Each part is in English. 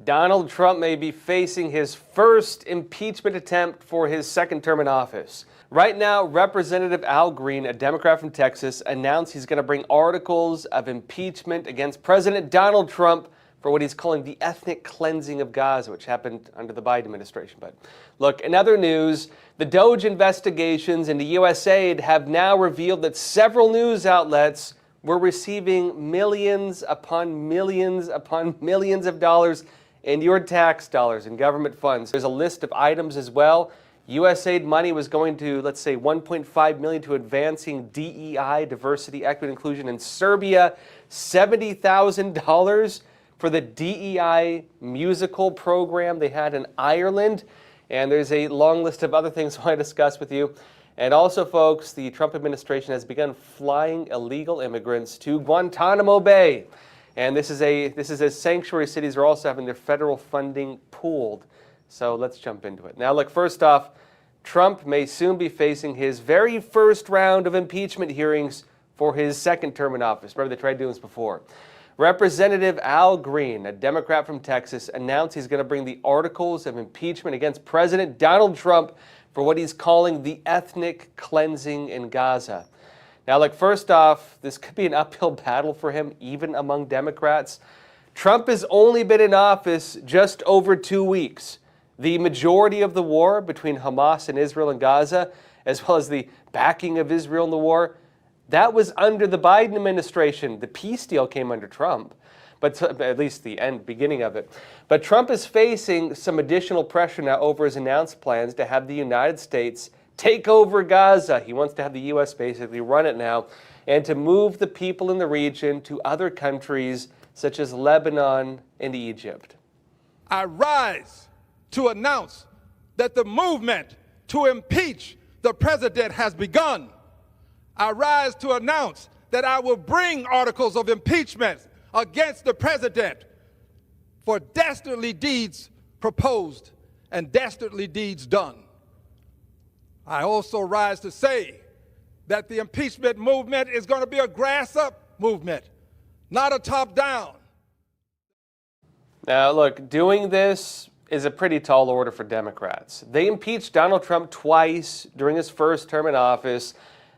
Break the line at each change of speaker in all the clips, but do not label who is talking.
Donald Trump may be facing his first impeachment attempt for his second term in office. Right now, Representative Al Green, a Democrat from Texas, announced he's going to bring articles of impeachment against President Donald Trump for what he's calling the ethnic cleansing of Gaza, which happened under the Biden administration. But look, in other news, the DOGE investigations into USAID have now revealed that several news outlets were receiving millions upon millions upon millions of dollars in your tax dollars and government funds. There's a list of items as well. USAID money was going to, let's say, $1.5 million to advancing DEI, diversity, equity, inclusion in Serbia, $70,000 for the DEI musical program they had in Ireland. And there's a long list of other things I want to discuss with you. And also, folks, the Trump administration has begun flying illegal immigrants to Guantanamo Bay. And this is as sanctuary cities are also having their federal funding pooled. So let's jump into it. Now, look, first off, Trump may soon be facing his very first round of impeachment hearings for his second term in office. Remember, they tried doing this before. Representative Al Green, a Democrat from Texas, announced he's going to bring the articles of impeachment against President Donald Trump for what he's calling the ethnic cleansing in Gaza. Now, look, first off, this could be an uphill battle for him, even among Democrats. Trump has only been in office just over 2 weeks. The majority of the war between Hamas and Israel and Gaza, as well as the backing of Israel in the war, that was under the Biden administration. The peace deal came under Trump, but at least the beginning of it. But Trump is facing some additional pressure now over his announced plans to have the United States take over Gaza. He wants to have the U.S. basically run it now and to move the people in the region to other countries such as Lebanon and Egypt.
I rise to announce that the movement to impeach the president has begun. I rise to announce that I will bring articles of impeachment against the president for dastardly deeds proposed and dastardly deeds done. I also rise to say that the impeachment movement is going to be a grass-up movement, not a top-down.
Now, look, doing this is a pretty tall order for Democrats. They impeached Donald Trump twice during his first term in office.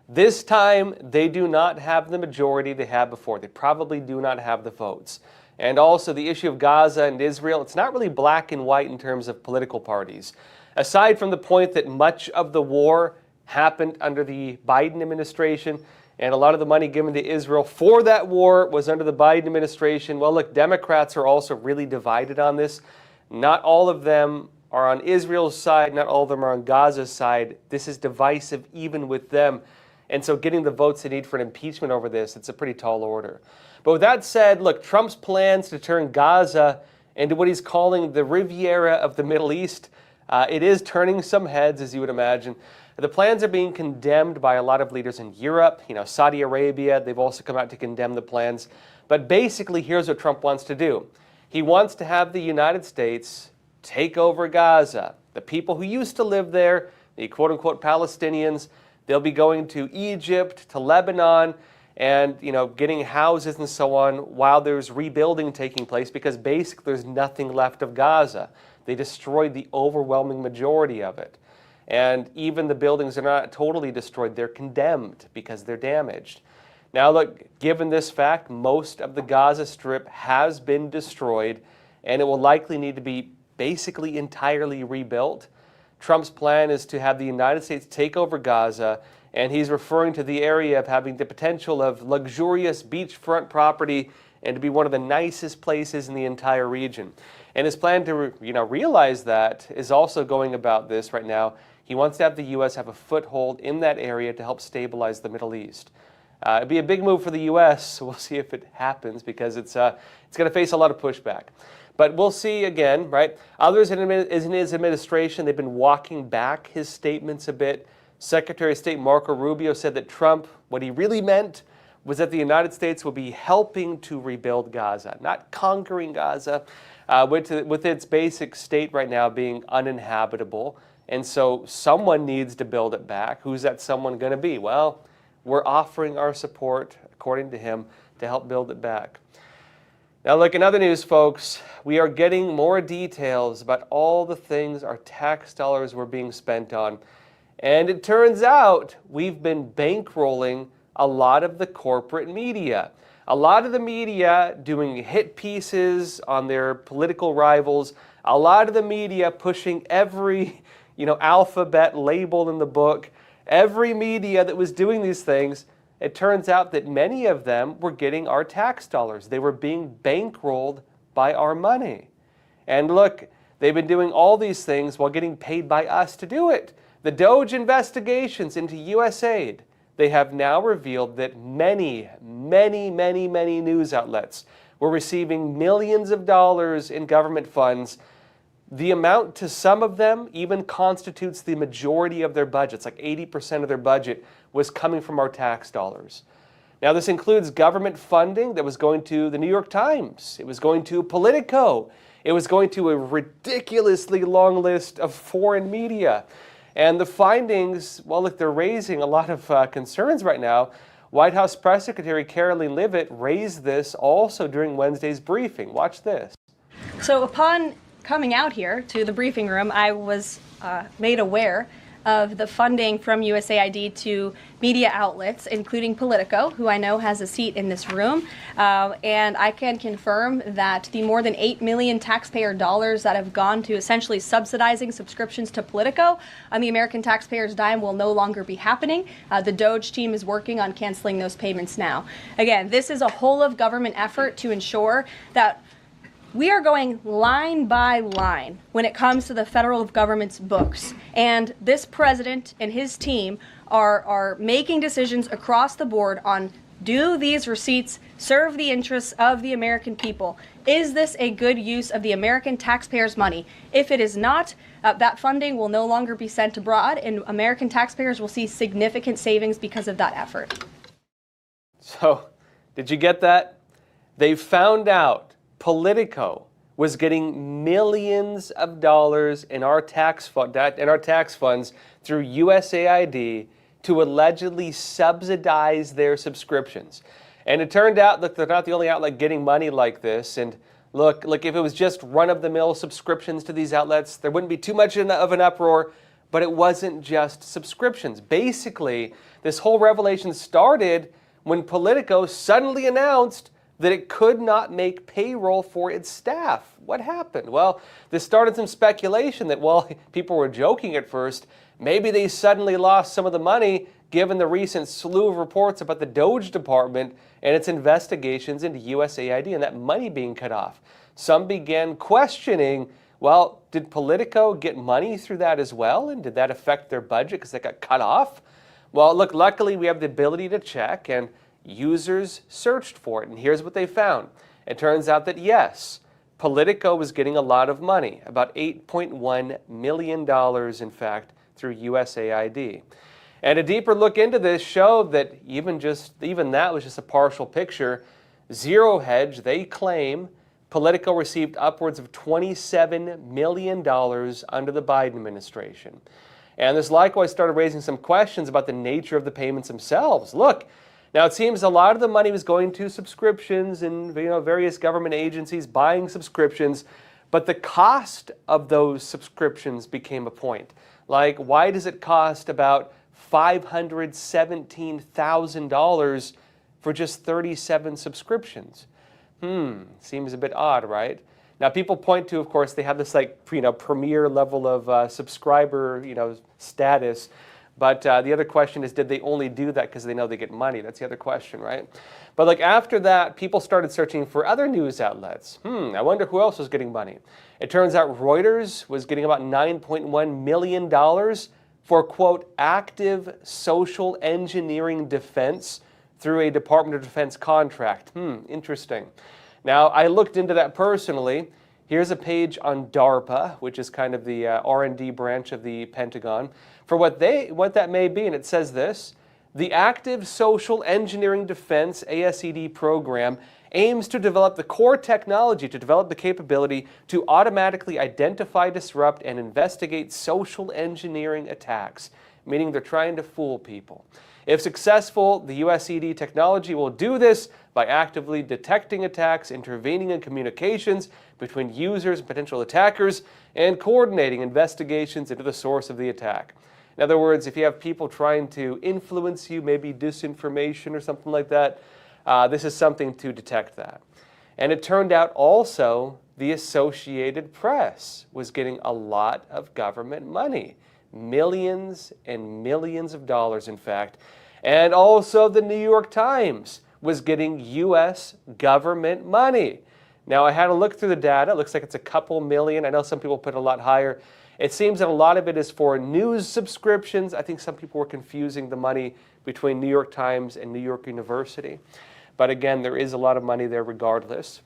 This time, they do not have the majority they had before. They probably do not have the votes. And also, the issue of Gaza and Israel, it's not really black and white in terms of political parties. Aside from the point that much of the war happened under the Biden administration, and a lot of the money given to Israel for that war was under the Biden administration, well, look, Democrats are also really divided on this. Not all of them are on Israel's side. Not all of them are on Gaza's side. This is divisive even with them. And so getting the votes they need for an impeachment over this, it's a pretty tall order. But with that said, look, Trump's plans to turn Gaza into what he's calling the Riviera of the Middle East, it is turning some heads, as you would imagine. The plans are being condemned by a lot of leaders in Europe, Saudi Arabia. They've also come out to condemn the plans. But basically, here's what Trump wants to do. He wants to have the United States take over Gaza. The people who used to live there, the quote-unquote Palestinians, they'll be going to Egypt, to Lebanon, and getting houses and so on while there's rebuilding taking place, because basically there's nothing left of Gaza. They destroyed the overwhelming majority of it. And even the buildings are not totally destroyed. They're condemned because they're damaged. Now look, given this fact, most of the Gaza Strip has been destroyed, and it will likely need to be basically entirely rebuilt. Trump's plan is to have the United States take over Gaza, and he's referring to the area of having the potential of luxurious beachfront property and to be one of the nicest places in the entire region. And his plan to realize that is also going about this right now. He wants to have the U.S. have a foothold in that area to help stabilize the Middle East. It'd be a big move for the U.S., so we'll see if it happens, because it's going to face a lot of pushback. But we'll see again, right? Others in his administration, they've been walking back his statements a bit. Secretary of State Marco Rubio said that Trump, what he really meant was that the United States will be helping to rebuild Gaza, not conquering Gaza, with its basic state right now being uninhabitable. And so someone needs to build it back. Who's that someone going to be? Well, we're offering our support, according to him, to help build it back. Now look, in other news, folks, we are getting more details about all the things our tax dollars were being spent on. And it turns out we've been bankrolling a lot of the corporate media. A lot of the media doing hit pieces on their political rivals. A lot of the media pushing every, alphabet label in the book. Every media that was doing these things, it turns out that many of them were getting our tax dollars. They were being bankrolled by our money. And look, they've been doing all these things while getting paid by us to do it. The DOGE investigations into USAID, they have now revealed that many news outlets were receiving millions of dollars in government funds. The amount to some of them even constitutes the majority of their budgets, like 80% of their budget was coming from our tax dollars. Now this includes government funding that was going to the New York Times, it was going to Politico, it was going to a ridiculously long list of foreign media. And the findings, well, look, they're raising a lot of concerns right now. White House Press Secretary Karoline Leavitt raised this also during Wednesday's briefing. Watch this.
So upon coming out here to the briefing room, I was made aware of the funding from USAID to media outlets, including Politico, who I know has a seat in this room. And I can confirm that the more than $8 million taxpayer dollars that have gone to essentially subsidizing subscriptions to Politico on the American taxpayers' dime will no longer be happening. The DOGE team is working on canceling those payments now. Again, this is a whole of government effort to ensure that we are going line by line when it comes to the federal government's books. And this president and his team are making decisions across the board on, do these receipts serve the interests of the American people? Is this a good use of the American taxpayers' money? If it is not, that funding will no longer be sent abroad, and American taxpayers will see significant savings because of that effort.
So, did you get that? They found out Politico was getting millions of dollars in our tax funds through USAID to allegedly subsidize their subscriptions. And it turned out that they're not the only outlet getting money like this. And look, if it was just run-of-the-mill subscriptions to these outlets, there wouldn't be too much of an uproar. But it wasn't just subscriptions. Basically, this whole revelation started when Politico suddenly announced that it could not make payroll for its staff. What happened? Well, this started some speculation that, well, people were joking at first. Maybe they suddenly lost some of the money given the recent slew of reports about the DOGE department and its investigations into USAID and that money being cut off. Some began questioning, well, did Politico get money through that as well? And did that affect their budget because they got cut off? Well, look, luckily we have the ability to check, and users searched for it, and here's what they found. It turns out that yes, Politico was getting a lot of money, about $8.1 million, in fact, through USAID. And a deeper look into this showed that even that was just a partial picture. Zero Hedge, they claim Politico received upwards of $27 million under the Biden administration. And this likewise started raising some questions about the nature of the payments themselves. Look, now, it seems a lot of the money was going to subscriptions and various government agencies buying subscriptions, but the cost of those subscriptions became a point. Like, why does it cost about $517,000 for just 37 subscriptions? Seems a bit odd, right? Now, people point to, of course, they have this premier level of subscriber status. But the other question is, did they only do that because they know they get money? That's the other question, right? But after that, people started searching for other news outlets. I wonder who else was getting money. It turns out Reuters was getting about $9.1 million for, quote, active social engineering defense through a Department of Defense contract. Interesting. Now, I looked into that personally. Here's a page on DARPA, which is kind of the R&D branch of the Pentagon, for what that may be, and it says this: the Active Social Engineering Defense ASED program aims to develop the core technology to develop the capability to automatically identify, disrupt, and investigate social engineering attacks, meaning they're trying to fool people. If successful, the USAID technology will do this by actively detecting attacks, intervening in communications between users and potential attackers, and coordinating investigations into the source of the attack. In other words, if you have people trying to influence you, maybe disinformation or something like that, this is something to detect that. And it turned out also the Associated Press was getting a lot of government money. Millions and millions of dollars, in fact. And also the New York Times was getting U.S. government money. Now, I had to look through the data. It looks like it's a couple million. I know some people put it a lot higher. It seems that a lot of it is for news subscriptions. I think some people were confusing the money between New York Times and New York University. But again, there is a lot of money there regardless.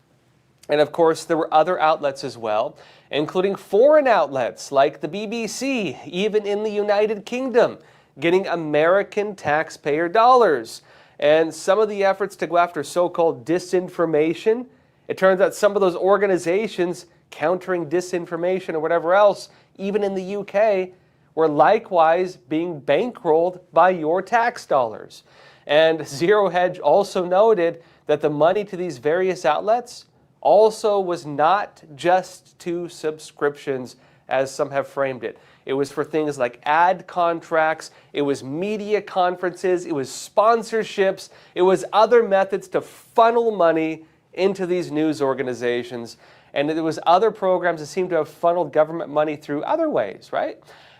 And of course, there were other outlets as well, including foreign outlets like the BBC, even in the United Kingdom, getting American taxpayer dollars. And some of the efforts to go after so-called disinformation, it turns out some of those organizations countering disinformation or whatever else, even in the UK, were likewise being bankrolled by your tax dollars. And Zero Hedge also noted that the money to these various outlets also was not just to subscriptions, as some have framed it. It was for things like ad contracts, it was media conferences, it was sponsorships, it was other methods to funnel money into these news organizations. And there was other programs that seemed to have funneled government money through other ways, right?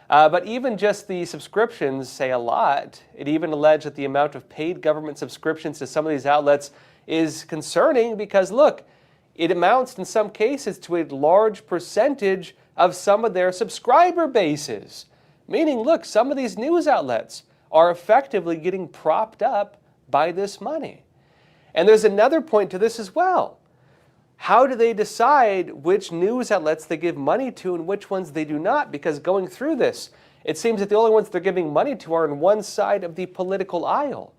But even just the subscriptions say a lot. It even alleged that the amount of paid government subscriptions to some of these outlets is concerning because, look, it amounts in some cases to a large percentage of some of their subscriber bases. Meaning, look, some of these news outlets are effectively getting propped up by this money. And there's another point to this as well. How do they decide which news outlets they give money to and which ones they do not? Because going through this, it seems that the only ones they're giving money to are on one side of the political aisle.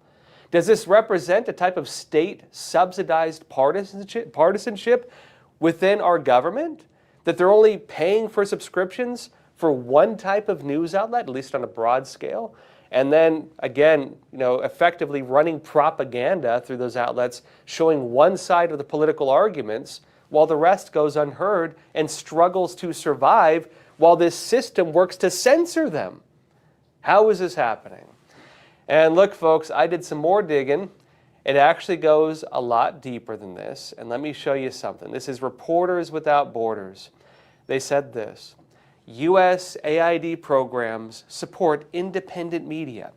Does this represent a type of state-subsidized partisanship within our government? That they're only paying for subscriptions for one type of news outlet, at least on a broad scale, and then, again, effectively running propaganda through those outlets, showing one side of the political arguments, while the rest goes unheard and struggles to survive while this system works to censor them? How is this happening? And look, folks, I did some more digging. It actually goes a lot deeper than this. And let me show you something. This is Reporters Without Borders. They said this: USAID programs support independent media.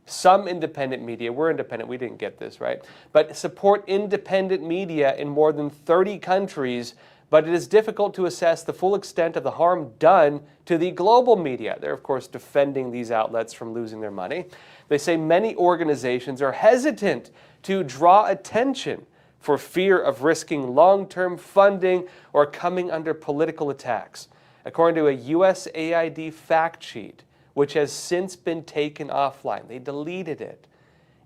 Some independent media, we're independent, we didn't get this, right? But support independent media in more than 30 countries, but it is difficult to assess the full extent of the harm done to the global media. They're, of course, defending these outlets from losing their money. They say many organizations are hesitant to draw attention for fear of risking long-term funding or coming under political attacks. According to a USAID fact sheet, which has since been taken offline, they deleted it.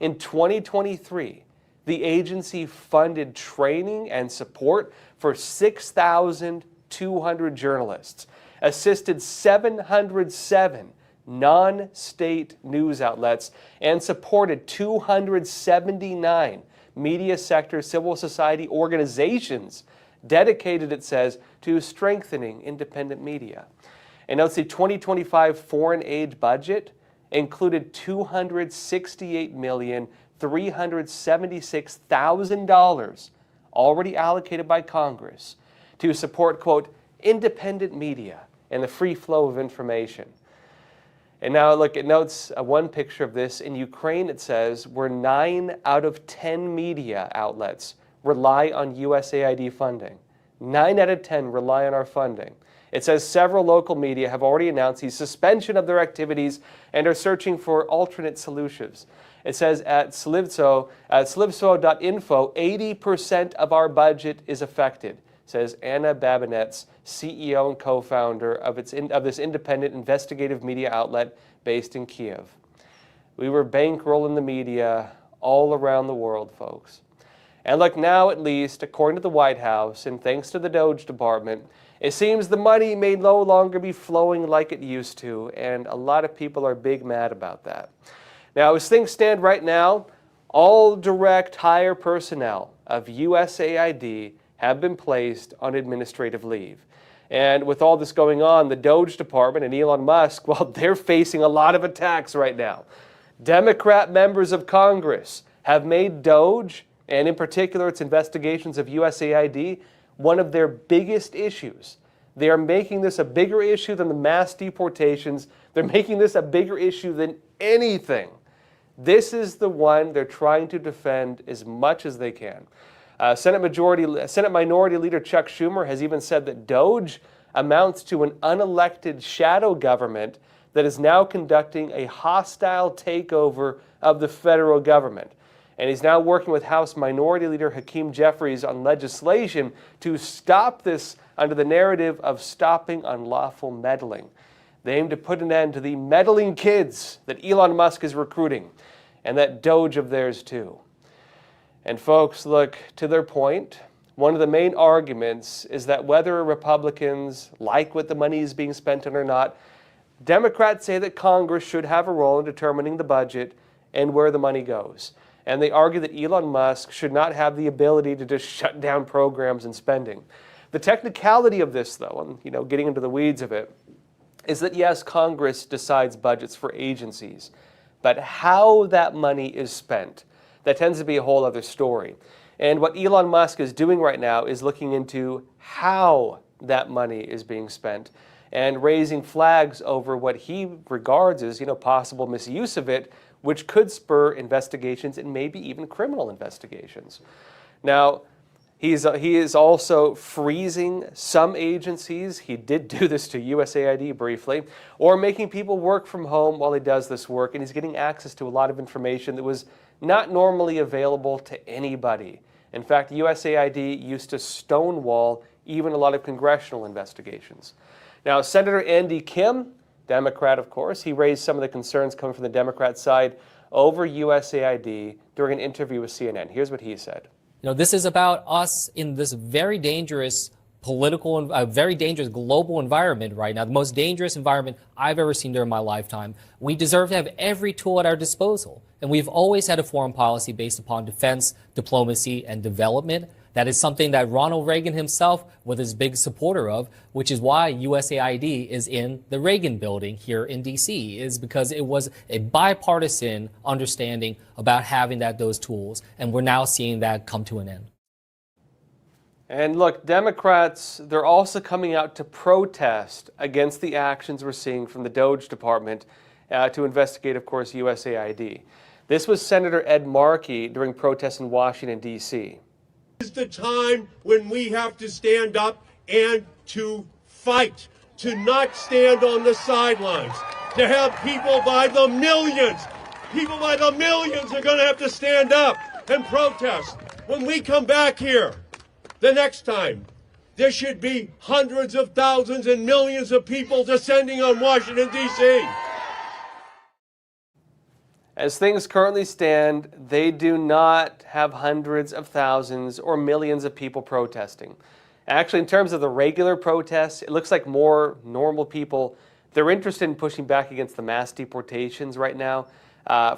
In 2023, the agency funded training and support for 6,200 journalists, assisted 707 non-state news outlets, and supported 279 media sector civil society organizations dedicated, it says, to strengthening independent media. And notes the 2025 foreign aid budget included $268,376,000 already allocated by Congress to support, quote, independent media and the free flow of information. And now look, it notes one picture of this. In Ukraine, it says, where 9 out of 10 media outlets rely on USAID funding. 9 out of 10 rely on our funding. It says several local media have already announced the suspension of their activities and are searching for alternate solutions. It says at Slivso, slivso.info, 80% of our budget is affected, says Anna Babinets, CEO and co-founder of this independent investigative media outlet based in Kiev. We were bankrolling the media all around the world, folks. And look, now at least, according to the White House, and thanks to the DOGE department, it seems the money may no longer be flowing like it used to, and a lot of people are big mad about that. Now, as things stand right now, all direct hire personnel of USAID have been placed on administrative leave. And with all this going on, the DOGE department and Elon Musk, well, they're facing a lot of attacks right now. Democrat members of Congress have made DOGE, and in particular its investigations of USAID, one of their biggest issues. They are making this a bigger issue than the mass deportations. They're making this a bigger issue than anything. This is the one they're trying to defend as much as they can. Senate Minority Leader Chuck Schumer has even said that DOGE amounts to an unelected shadow government that is now conducting a hostile takeover of the federal government. And he's now working with House Minority Leader Hakeem Jeffries on legislation to stop this under the narrative of stopping unlawful meddling. They aim to put an end to the meddling kids that Elon Musk is recruiting, and that DOGE of theirs too. And folks, look, to their point, one of the main arguments is that whether Republicans like what the money is being spent on or not, Democrats say that Congress should have a role in determining the budget and where the money goes. And they argue that Elon Musk should not have the ability to just shut down programs and spending. The technicality of this, though, and getting into the weeds of it, is that yes, Congress decides budgets for agencies, but how that money is spent, that tends to be a whole other story. And what Elon Musk is doing right now is looking into how that money is being spent and raising flags over what he regards as, possible misuse of it, which could spur investigations and maybe even criminal investigations. Now, he is also freezing some agencies. He did do this to USAID briefly, or making people work from home while he does this work, and he's getting access to a lot of information that was not normally available to anybody. In fact, USAID used to stonewall even a lot of congressional investigations. Now, Senator Andy Kim, Democrat, of course, he raised some of the concerns coming from the Democrat side over USAID during an interview with CNN. Here's what he said.
This is about us in this very dangerous very dangerous global environment right now, the most dangerous environment I've ever seen during my lifetime. We deserve to have every tool at our disposal. And we've always had a foreign policy based upon defense, diplomacy, and development. That is something that Ronald Reagan himself was a big supporter of, which is why USAID is in the Reagan building here in D.C., is because it was a bipartisan understanding about having those tools. And we're now seeing that come to an end.
And look, Democrats, they're also coming out to protest against the actions we're seeing from the DOGE department to investigate, of course, USAID. This was Senator Ed Markey during protests in Washington, D.C.
This is the time when we have to stand up and to fight, to not stand on the sidelines, to have people by the millions are going to have to stand up and protest. When we come back here the next time, there should be hundreds of thousands and millions of people descending on Washington, D.C.
As things currently stand, they do not have hundreds of thousands or millions of people protesting. Actually, in terms of the regular protests, it looks like more normal people, they're interested in pushing back against the mass deportations right now.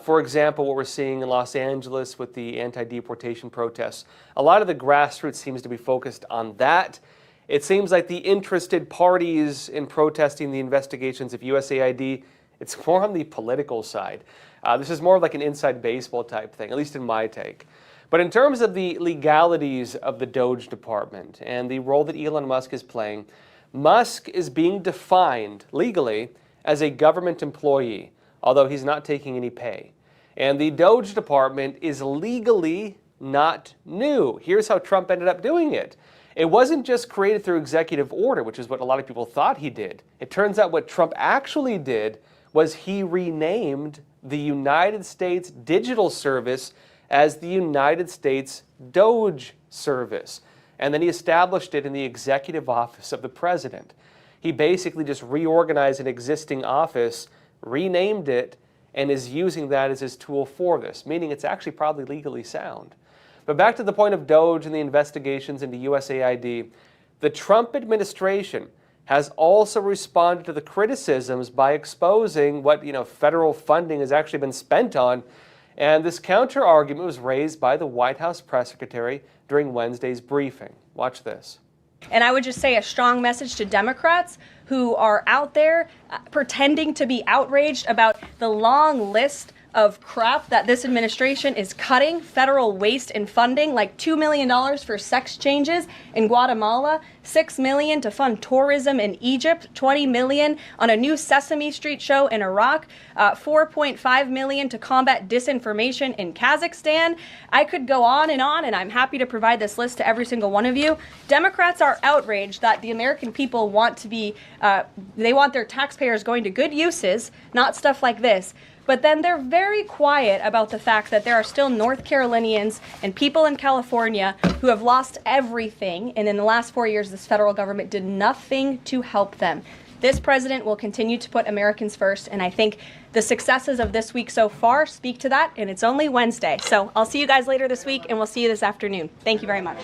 For example, what we're seeing in Los Angeles with the anti-deportation protests, a lot of the grassroots seems to be focused on that. It seems like the interested parties in protesting the investigations of USAID, it's more on the political side. This is more of like an inside baseball type thing, at least in my take. But in terms of the legalities of the DOGE department and the role that Elon Musk is playing, Musk is being defined legally as a government employee, although he's not taking any pay. And the DOGE department is legally not new. Here's how Trump ended up doing it. It wasn't just created through executive order, which is what a lot of people thought he did. It turns out what Trump actually did was he renamed the United States Digital Service as the United States DOGE Service. And then he established it in the executive office of the president. He basically just reorganized an existing office, renamed it, and is using that as his tool for this, meaning it's actually probably legally sound. But back to the point of DOGE and the investigations into USAID, the Trump administration has also responded to the criticisms by exposing what federal funding has actually been spent on. And this counter argument was raised by the White House press secretary during Wednesday's briefing. Watch this.
And I would just say a strong message to Democrats who are out there pretending to be outraged about the long list of crap that this administration is cutting, federal waste and funding, like $2 million for sex changes in Guatemala, $6 million to fund tourism in Egypt, $20 million on a new Sesame Street show in Iraq, $4.5 million to combat disinformation in Kazakhstan. I could go on, and I'm happy to provide this list to every single one of you. Democrats are outraged that the American people want to be, they want their taxpayers going to good uses, not stuff like this. But then they're very quiet about the fact that there are still North Carolinians and people in California who have lost everything. And in the last 4 years, this federal government did nothing to help them. This president will continue to put Americans first. And I think the successes of this week so far speak to that. And it's only Wednesday. So I'll see you guys later this week, and we'll see you this afternoon. Thank you very much.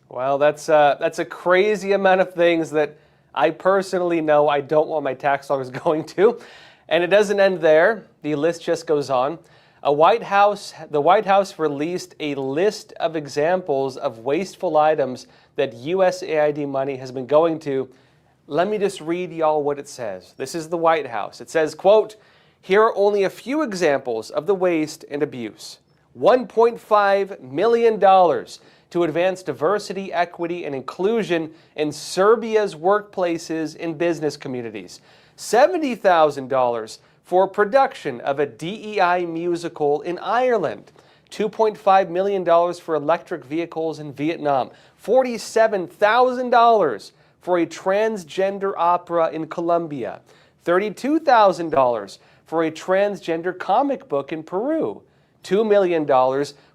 Well, that's a crazy amount of things that I personally know I don't want my tax dollars going to. And it doesn't end there. The list just goes on. The White House released a list of examples of wasteful items that USAID money has been going to. Let me just read y'all what it says. This is the White House. It says, quote, "Here are only a few examples of the waste and abuse. $1.5 million to advance diversity, equity, and inclusion in Serbia's workplaces and business communities. $70,000 for production of a DEI musical in Ireland. $2.5 million for electric vehicles in Vietnam. $47,000 for a transgender opera in Colombia. $32,000 for a transgender comic book in Peru. $2 million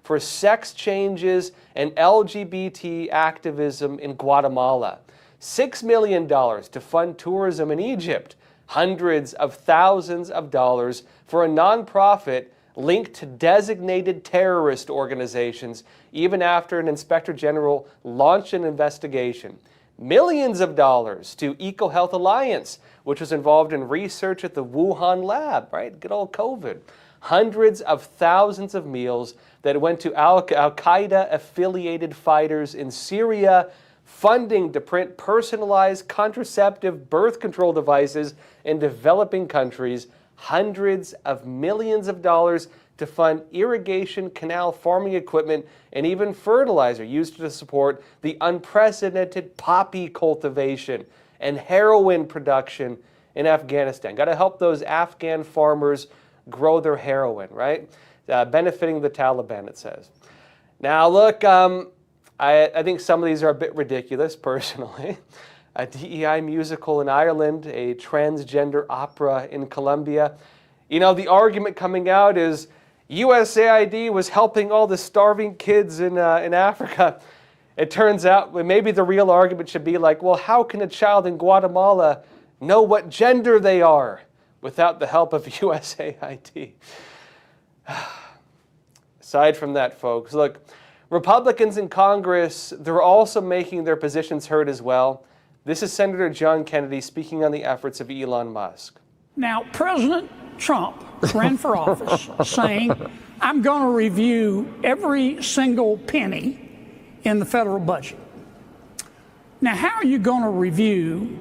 for sex changes and LGBT activism in Guatemala. $6 million to fund tourism in Egypt. Hundreds of thousands of dollars for a nonprofit linked to designated terrorist organizations, even after an inspector general launched an investigation. Millions of dollars to EcoHealth Alliance, which was involved in research at the Wuhan lab, right? Good old COVID. Hundreds of thousands of meals that went to Al-Qaeda affiliated fighters in Syria, funding to print personalized contraceptive birth control devices in developing countries, hundreds of millions of dollars to fund irrigation, canal farming equipment, and even fertilizer used to support the unprecedented poppy cultivation and heroin production in Afghanistan. Got to help those Afghan farmers grow their heroin, right? Benefiting the Taliban, it says. Now, look, I think some of these are a bit ridiculous, personally. A DEI musical in Ireland, a transgender opera in Colombia. The argument coming out is USAID was helping all the starving kids in Africa. It turns out maybe the real argument should be like, well, how can a child in Guatemala know what gender they are without the help of USAID? Aside from that, folks, look, Republicans in Congress, they're also making their positions heard as well. This is Senator John Kennedy speaking on the efforts of Elon Musk.
Now, President Trump ran for office saying, I'm going to review every single penny in the federal budget. Now, how are you going to review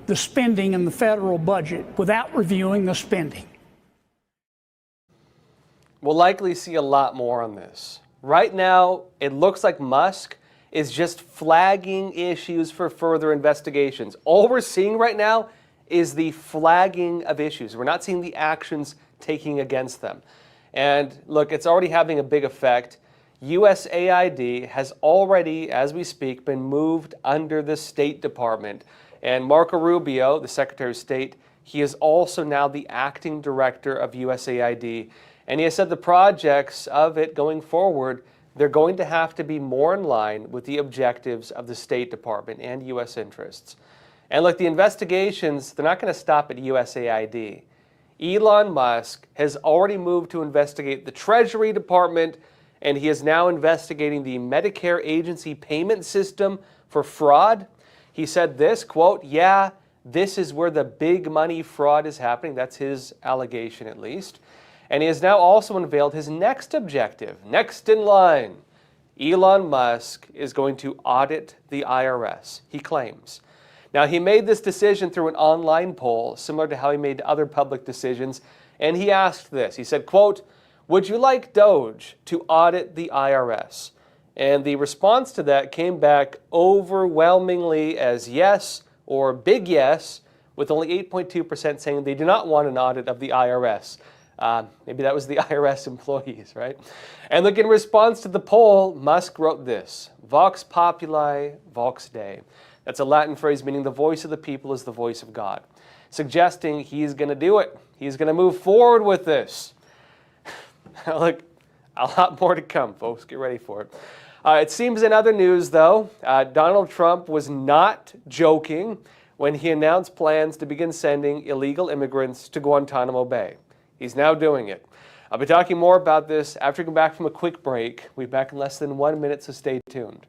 the spending in the federal budget without reviewing the spending?
We'll likely see a lot more on this. Right now, it looks like Musk is just flagging issues for further investigations. All we're seeing right now is the flagging of issues. We're not seeing the actions taking against them. And look, it's already having a big effect. USAID has already, as we speak, been moved under the State Department. And Marco Rubio, the Secretary of State, he is also now the acting director of USAID. And he has said the projects of it going forward, they're going to have to be more in line with the objectives of the State Department and U.S. interests. And look, the investigations, they're not going to stop at USAID. Elon Musk has already moved to investigate the Treasury Department, and he is now investigating the Medicare agency payment system for fraud. He said this, quote, "Yeah, this is where the big money fraud is happening." That's his allegation, at least. And he has now also unveiled his next objective, next in line. Elon Musk is going to audit the IRS, he claims. Now, he made this decision through an online poll, similar to how he made other public decisions, and he asked this. He said, quote, "Would you like DOGE to audit the IRS?" And the response to that came back overwhelmingly as yes or big yes, with only 8.2% saying they do not want an audit of the IRS. Maybe that was the IRS employees, right? And look, in response to the poll, Musk wrote this, "Vox populi, vox Dei." That's a Latin phrase meaning the voice of the people is the voice of God, suggesting he's going to do it. He's going to move forward with this. Look, a lot more to come, folks. Get ready for it. It seems in other news, though, Donald Trump was not joking when he announced plans to begin sending illegal immigrants to Guantanamo Bay. He's now doing it. I'll be talking more about this after we come back from a quick break. We'll be back in less than 1 minute, so stay tuned.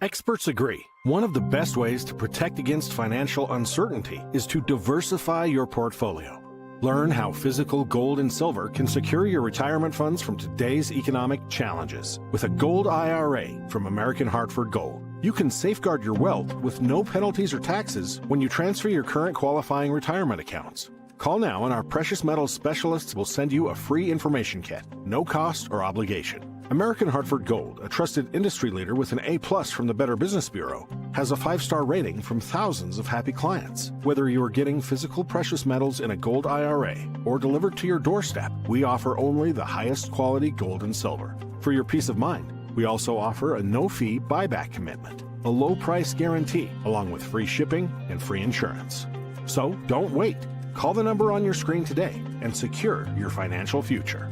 Experts agree. One of the best ways to protect against financial uncertainty is to diversify your portfolio. Learn how physical gold and silver can secure your retirement funds from today's economic challenges. With a gold IRA from American Hartford Gold, you can safeguard your wealth with no penalties or taxes when you transfer your current qualifying retirement accounts. Call now and our precious metals specialists will send you a free information kit, no cost or obligation. American Hartford Gold, a trusted industry leader with an A+ from the Better Business Bureau, has a 5-star rating from thousands of happy clients. Whether you are getting physical precious metals in a gold IRA or delivered to your doorstep, we offer only the highest quality gold and silver. For your peace of mind, we also offer a no-fee buyback commitment, a low price guarantee, along with free shipping and free insurance. So don't wait. Call the number on your screen today and secure your financial future.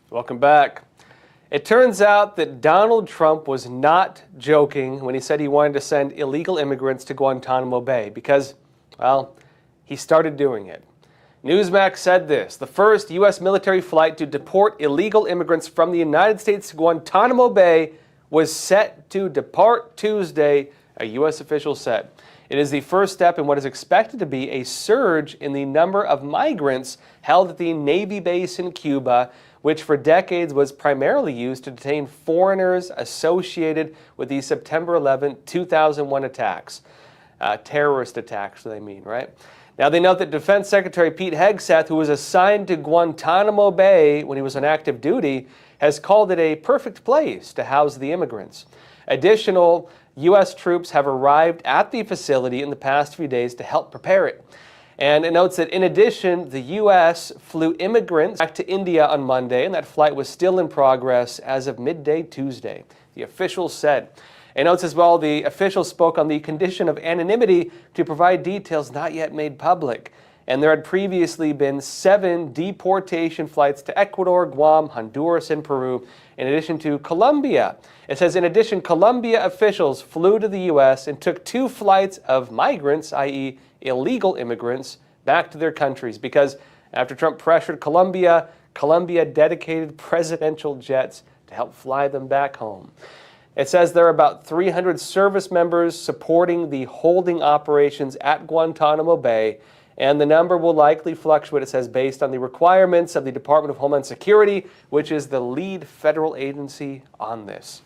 Welcome back. It turns out that Donald Trump was not joking when he said he wanted to send illegal immigrants to Guantanamo Bay because, well, he started doing it. Newsmax said this, "The first U.S. military flight to deport illegal immigrants from the United States to Guantanamo Bay was set to depart Tuesday," a U.S. official said. It is the first step in what is expected to be a surge in the number of migrants held at the Navy base in Cuba, which for decades was primarily used to detain foreigners associated with the September 11, 2001 attacks. Terrorist attacks, they mean, right? Now, they note that Defense Secretary Pete Hegseth, who was assigned to Guantanamo Bay when he was on active duty, has called it a perfect place to house the immigrants. Additional U.S. troops have arrived at the facility in the past few days to help prepare it. And it notes that in addition, the U.S. flew immigrants back to India on Monday, and that flight was still in progress as of midday Tuesday, the officials said. It notes as well the officials spoke on the condition of anonymity to provide details not yet made public. And there had previously been 7 deportation flights to Ecuador, Guam, Honduras, and Peru, in addition to Colombia. It says, in addition, Colombia officials flew to the U.S. and took 2 flights of migrants, i.e. illegal immigrants, back to their countries because after Trump pressured Colombia, Colombia dedicated presidential jets to help fly them back home. It says there are about 300 service members supporting the holding operations at Guantanamo Bay, and the number will likely fluctuate, it says, based on the requirements of the Department of Homeland Security, which is the lead federal agency on this.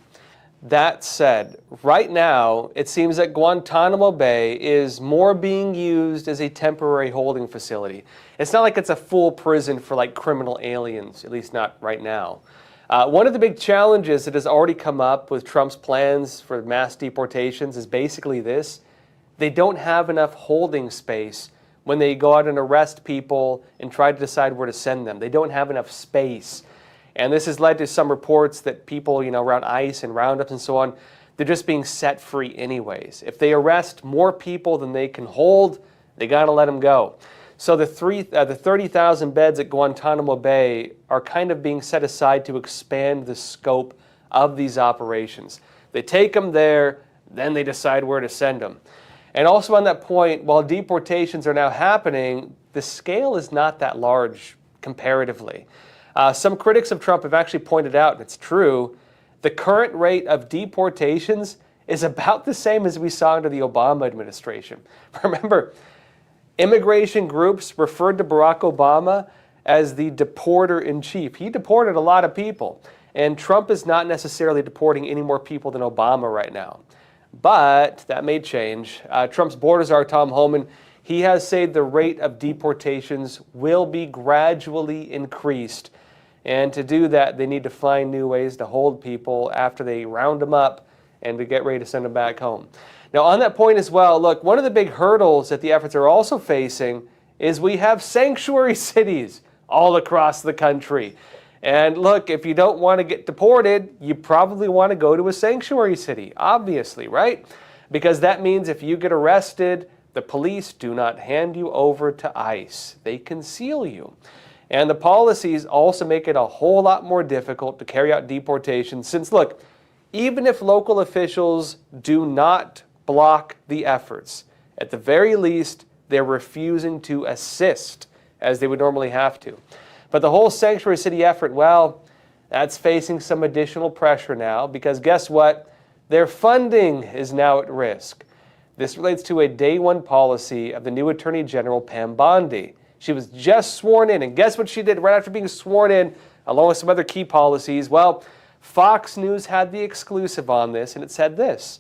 That said, right now, it seems that Guantanamo Bay is more being used as a temporary holding facility. It's not like it's a full prison for like criminal aliens, at least not right now. One of the big challenges that has already come up with Trump's plans for mass deportations is basically this. They don't have enough holding space when they go out and arrest people and try to decide where to send them. They don't have enough space. And this has led to some reports that people, around ICE and roundups and so on, they're just being set free anyways. If they arrest more people than they can hold, they got to let them go. So the 30,000 beds at Guantanamo Bay are kind of being set aside to expand the scope of these operations. They take them there, then they decide where to send them. And also on that point, while deportations are now happening, the scale is not that large comparatively. Some critics of Trump have actually pointed out, and it's true, the current rate of deportations is about the same as we saw under the Obama administration. Remember, immigration groups referred to Barack Obama as the deporter-in-chief. He deported a lot of people, and Trump is not necessarily deporting any more people than Obama right now. But that may change. Trump's border czar, Tom Homan, he has said the rate of deportations will be gradually increased. And to do that, they need to find new ways to hold people after they round them up and to get ready to send them back home. Now, on that point as well, look, one of the big hurdles that the efforts are also facing is we have sanctuary cities all across the country. And look, if you don't want to get deported, you probably want to go to a sanctuary city, obviously, right? Because that means if you get arrested, the police do not hand you over to ICE. They conceal you. And the policies also make it a whole lot more difficult to carry out deportations since, look, even if local officials do not block the efforts, at the very least, they're refusing to assist as they would normally have to. But the whole sanctuary city effort, well, that's facing some additional pressure now because guess what? Their funding is now at risk. This relates to a day one policy of the new Attorney General, Pam Bondi. She was just sworn in, and guess what she did right after being sworn in, along with some other key policies? Well, Fox News had the exclusive on this, and it said this: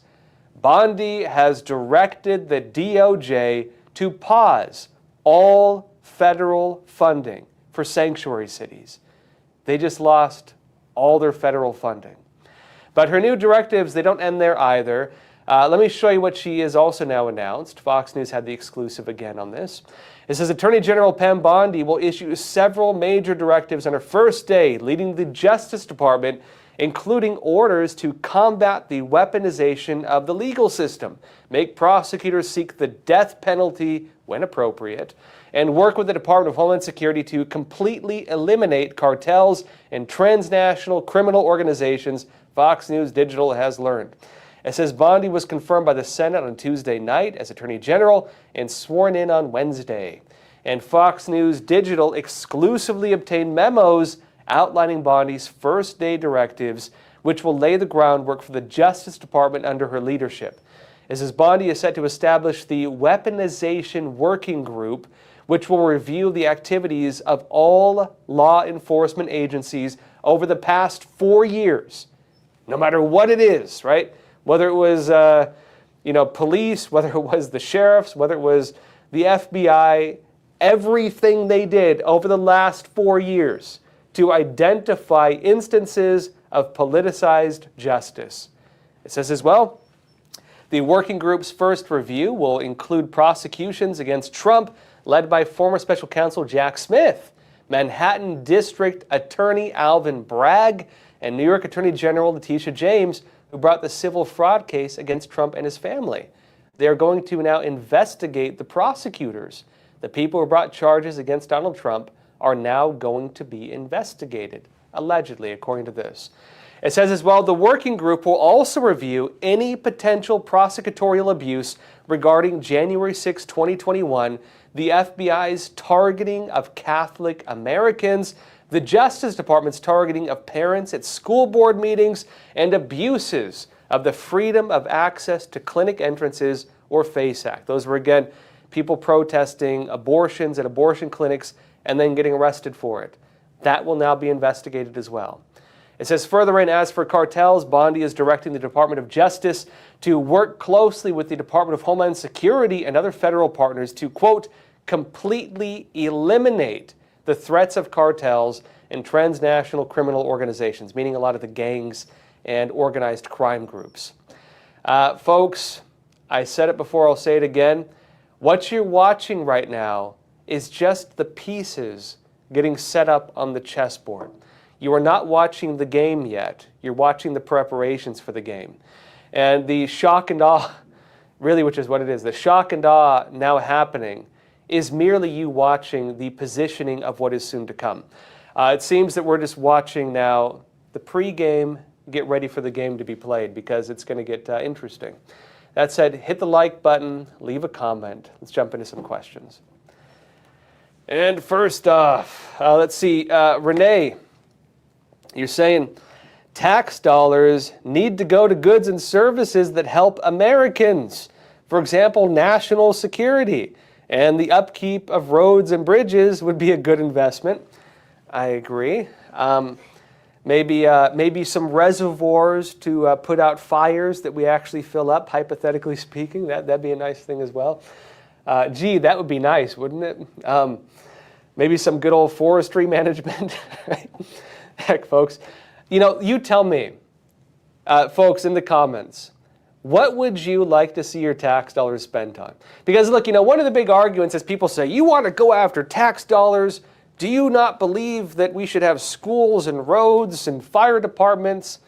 Bondi has directed the DOJ to pause all federal funding for sanctuary cities. They just lost all their federal funding. But her new directives, they don't end there either. Let me show you what she has also now announced. Fox News had the exclusive again on this. It says Attorney General Pam Bondi will issue several major directives on her first day leading the Justice Department, including orders to combat the weaponization of the legal system, make prosecutors seek the death penalty when appropriate, and work with the Department of Homeland Security to completely eliminate cartels and transnational criminal organizations, Fox News Digital has learned. It says Bondi was confirmed by the Senate on Tuesday night as Attorney General and sworn in on Wednesday. And Fox News Digital exclusively obtained memos outlining Bondi's first day directives, which will lay the groundwork for the Justice Department under her leadership. It says Bondi is set to establish the Weaponization Working Group, which will review the activities of all law enforcement agencies over the past 4 years, no matter what it is, right? Whether it was, police, whether it was the sheriffs, whether it was the FBI, everything they did over the last 4 years to identify instances of politicized justice. It says as well, the working group's first review will include prosecutions against Trump led by former special counsel Jack Smith, Manhattan District Attorney Alvin Bragg, and New York Attorney General Letitia James, who brought the civil fraud case against Trump and his family. They are going to now investigate the prosecutors. The people who brought charges against Donald Trump are now going to be investigated, allegedly, according to this. It says as well, the working group will also review any potential prosecutorial abuse regarding January 6, 2021, the FBI's targeting of Catholic Americans, the Justice Department's targeting of parents at school board meetings, and abuses of the Freedom of Access to Clinic Entrances, or FACE Act. Those were, again, people protesting abortions at abortion clinics and then getting arrested for it. That will now be investigated as well. It says further in, as for cartels, Bondi is directing the Department of Justice to work closely with the Department of Homeland Security and other federal partners to, quote, completely eliminate the threats of cartels and transnational criminal organizations, meaning a lot of the gangs and organized crime groups. Folks, I said it before, I'll say it again. What you're watching right now is just the pieces getting set up on the chessboard. You are not watching the game yet. You're watching the preparations for the game. And the shock and awe, really, which is what it is, the shock and awe now happening is merely you watching the positioning of what is soon to come. It seems that we're just watching now the pregame, get ready for the game to be played because it's going to get interesting. That said, hit the like button, leave a comment. Let's jump into some questions. And first off, let's see, Renee You're saying tax dollars need to go to goods and services that help Americans. For example, national security and the upkeep of roads and bridges would be a good investment. I agree. Maybe some reservoirs to put out fires that we actually fill up, hypothetically speaking. That'd be a nice thing as well. Gee, that would be nice, wouldn't it? Maybe some good old forestry management. Heck, folks. You tell me, folks in the comments, what would you like to see your tax dollars spent on? Because look, one of the big arguments is people say, you want to go after tax dollars. Do you not believe that we should have schools and roads and fire departments?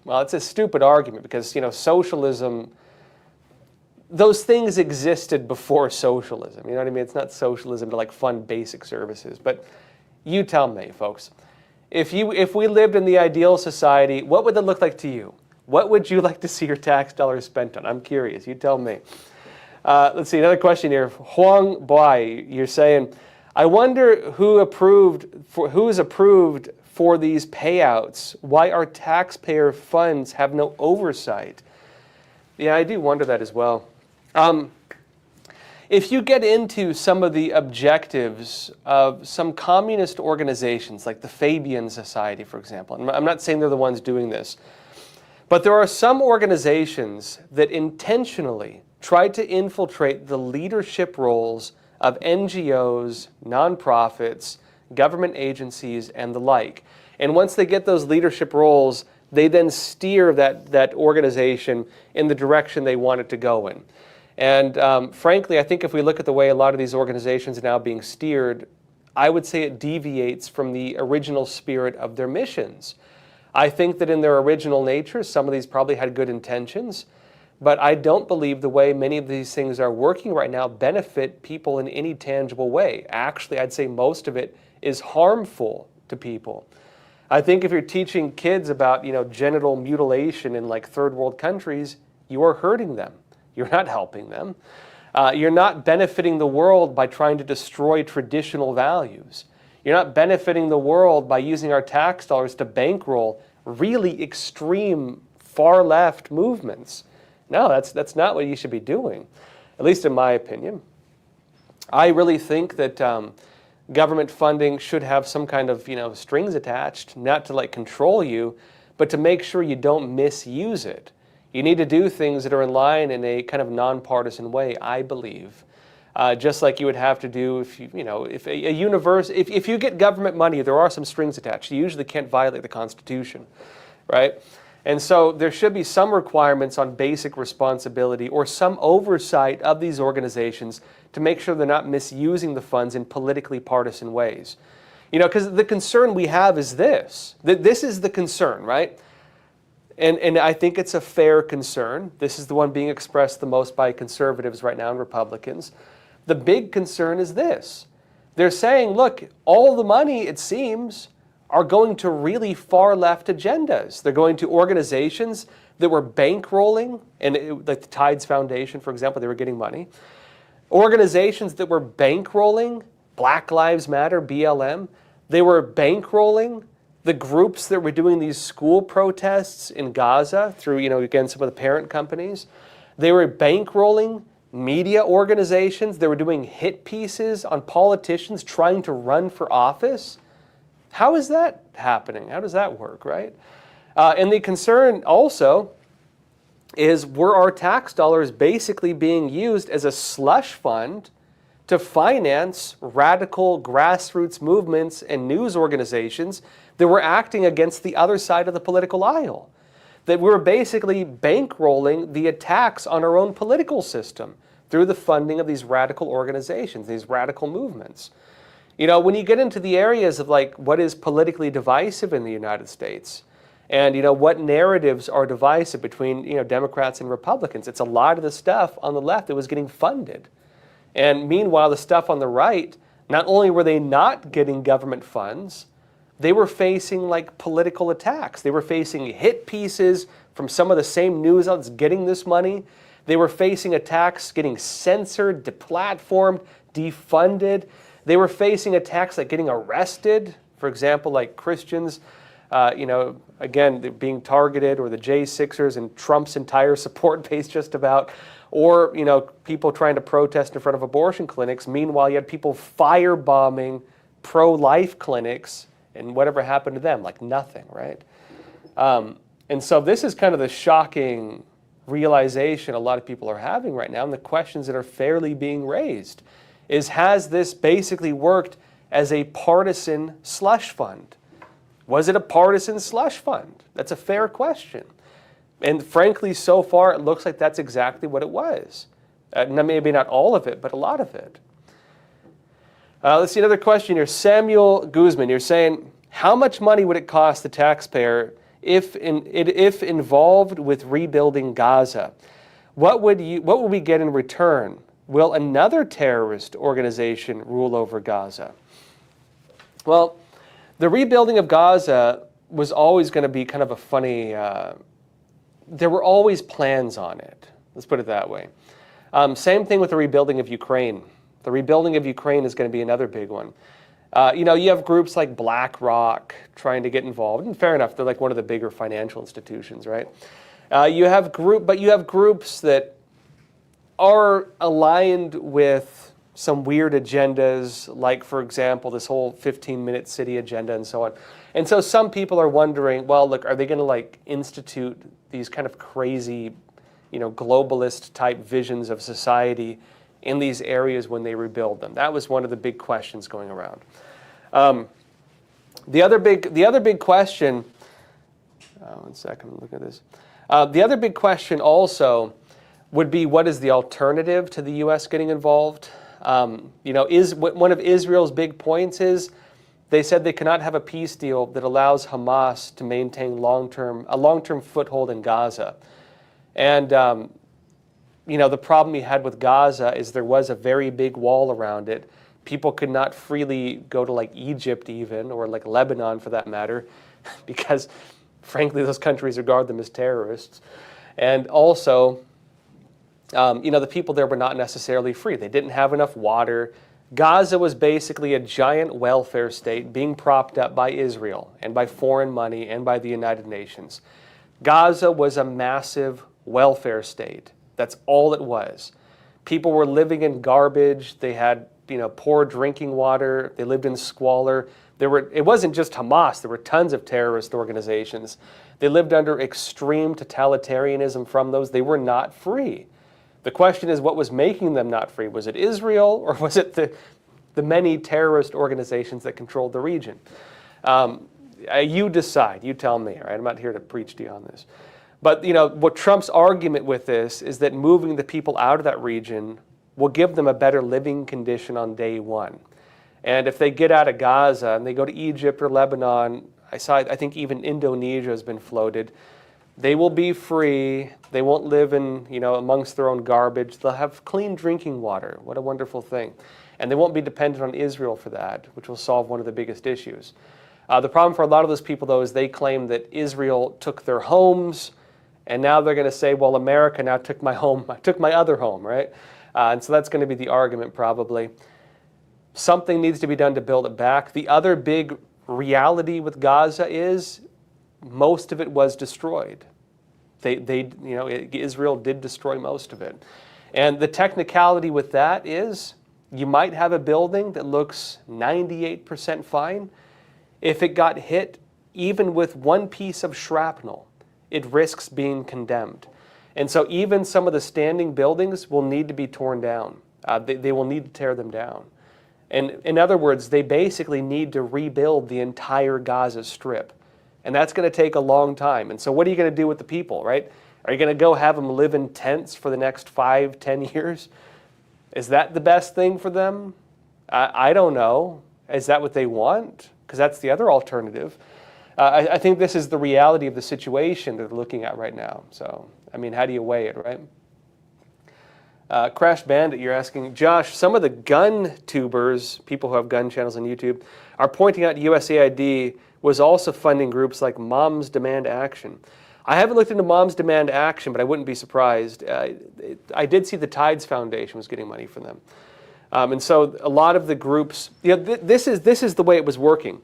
Well, it's a stupid argument because, socialism, those things existed before socialism. You know what I mean? It's not socialism to fund basic services. But you tell me, folks, if we lived in the ideal society, what would that look like to you? What would you like to see your tax dollars spent on? I'm curious. You tell me. Let's see, another question here. Huang Bai, you're saying, I wonder who's approved for these payouts. Why our taxpayer funds have no oversight? Yeah, I do wonder that as well. If you get into some of the objectives of some communist organizations, like the Fabian Society, for example, and I'm not saying they're the ones doing this, but there are some organizations that intentionally try to infiltrate the leadership roles of NGOs, nonprofits, government agencies, and the like. And once they get those leadership roles, they then steer that organization in the direction they want it to go in. And frankly, I think if we look at the way a lot of these organizations are now being steered, I would say it deviates from the original spirit of their missions. I think that in their original nature, some of these probably had good intentions, but I don't believe the way many of these things are working right now benefit people in any tangible way. Actually, I'd say most of it is harmful to people. I think if you're teaching kids about, genital mutilation in third world countries, you are hurting them. You're not helping them. You're not benefiting the world by trying to destroy traditional values. You're not benefiting the world by using our tax dollars to bankroll really extreme far left movements. No, that's not what you should be doing, at least in my opinion. I really think that government funding should have some kind of strings attached, not to control you, but to make sure you don't misuse it. You need to do things that are in line in a kind of nonpartisan way, I believe. Just like you would have to do if if you get government money, there are some strings attached. You usually can't violate the Constitution, right? And so there should be some requirements on basic responsibility or some oversight of these organizations to make sure they're not misusing the funds in politically partisan ways. Because the concern we have is this. This is the concern, right? And I think it's a fair concern. This is the one being expressed the most by conservatives right now and Republicans. The big concern is this. They're saying, look, all the money, it seems, are going to really far left agendas. They're going to organizations that were bankrolling, and like the Tides Foundation, for example, they were getting money. Organizations that were bankrolling Black Lives Matter, BLM, they were bankrolling the groups that were doing these school protests in Gaza through, again, some of the parent companies. They were bankrolling media organizations. They were doing hit pieces on politicians trying to run for office. How is that happening? How does that work, right? And the concern also is, were our tax dollars basically being used as a slush fund to finance radical grassroots movements and news organizations that were acting against the other side of the political aisle? That we were basically bankrolling the attacks on our own political system through the funding of these radical organizations, these radical movements. When you get into the areas of what is politically divisive in the United States, and what narratives are divisive between Democrats and Republicans, it's a lot of the stuff on the left that was getting funded. And meanwhile, the stuff on the right, not only were they not getting government funds, they were facing political attacks. They were facing hit pieces from some of the same news outlets getting this money. They were facing attacks getting censored, deplatformed, defunded. They were facing attacks like getting arrested, for example, like Christians Again, they're being targeted, or the J6ers and Trump's entire support base just about, or, people trying to protest in front of abortion clinics. Meanwhile, you had people firebombing pro-life clinics, and whatever happened to them? Like nothing, right? And so this is kind of the shocking realization a lot of people are having right now, and the questions that are fairly being raised is, has this basically worked as a partisan slush fund? Was it a partisan slush fund? That's a fair question. And frankly, so far, it looks like that's exactly what it was. Maybe not all of it, but a lot of it. Let's see another question here. Samuel Guzman, you're saying, how much money would it cost the taxpayer if involved with rebuilding Gaza? What would we get in return? Will another terrorist organization rule over Gaza? Well, the rebuilding of Gaza was always going to be kind of a funny, there were always plans on it. Let's put it that way. Same thing with the rebuilding of Ukraine. The rebuilding of Ukraine is going to be another big one. You have groups like BlackRock trying to get involved, and fair enough, they're like one of the bigger financial institutions, right? You have groups that are aligned with some weird agendas, like, for example, this whole 15-minute city agenda and so on. And so some people are wondering, well, look, are they going to institute these kind of crazy, globalist type visions of society in these areas when they rebuild them? That was one of the big questions going around. The other big question, one second, look at this. The other big question also would be, what is the alternative to the U.S. getting involved? One of Israel's big points is they said they cannot have a peace deal that allows Hamas to maintain a long-term foothold in Gaza. And the problem you had with Gaza is there was a very big wall around it. People could not freely go to Egypt even, or Lebanon for that matter, because frankly those countries regard them as terrorists. And also, the people there were not necessarily free. They didn't have enough water. Gaza was basically a giant welfare state being propped up by Israel and by foreign money and by the United Nations. Gaza was a massive welfare state. That's all it was. People were living in garbage. They had, poor drinking water. They lived in squalor. It wasn't just Hamas. There were tons of terrorist organizations. They lived under extreme totalitarianism from those. They were not free. The question is, what was making them not free? Was it Israel, or was it the many terrorist organizations that controlled the region? You decide. You tell me. All right? I'm not here to preach to you on this. But what Trump's argument with this is that moving the people out of that region will give them a better living condition on day one. And if they get out of Gaza and they go to Egypt or Lebanon, I think even Indonesia has been floated, they will be free. They won't live in, amongst their own garbage. They'll have clean drinking water. What a wonderful thing. And they won't be dependent on Israel for that, which will solve one of the biggest issues. The problem for a lot of those people, though, is they claim that Israel took their homes, and now they're going to say, well, America now took my home, took my other home, right? And so that's going to be the argument probably. Something needs to be done to build it back. The other big reality with Gaza is most of it was destroyed. Israel did destroy most of it. And the technicality with that is you might have a building that looks 98% fine. If it got hit even with one piece of shrapnel, it risks being condemned. And so even some of the standing buildings will need to be torn down. They will need to tear them down. And in other words, they basically need to rebuild the entire Gaza Strip. And that's going to take a long time. And so what are you going to do with the people, right? Are you going to go have them live in tents for the next 5-10 years? Is that the best thing for them? I don't know. Is that what they want? Because that's the other alternative. I think this is the reality of the situation that they're looking at right now. So, how do you weigh it, right? Crash Bandit, you're asking, Josh, some of the gun tubers, people who have gun channels on YouTube, are pointing out USAID was also funding groups like Moms Demand Action. I haven't looked into Moms Demand Action, but I wouldn't be surprised. I did see the Tides Foundation was getting money from them. And so a lot of the groups, this is the way it was working.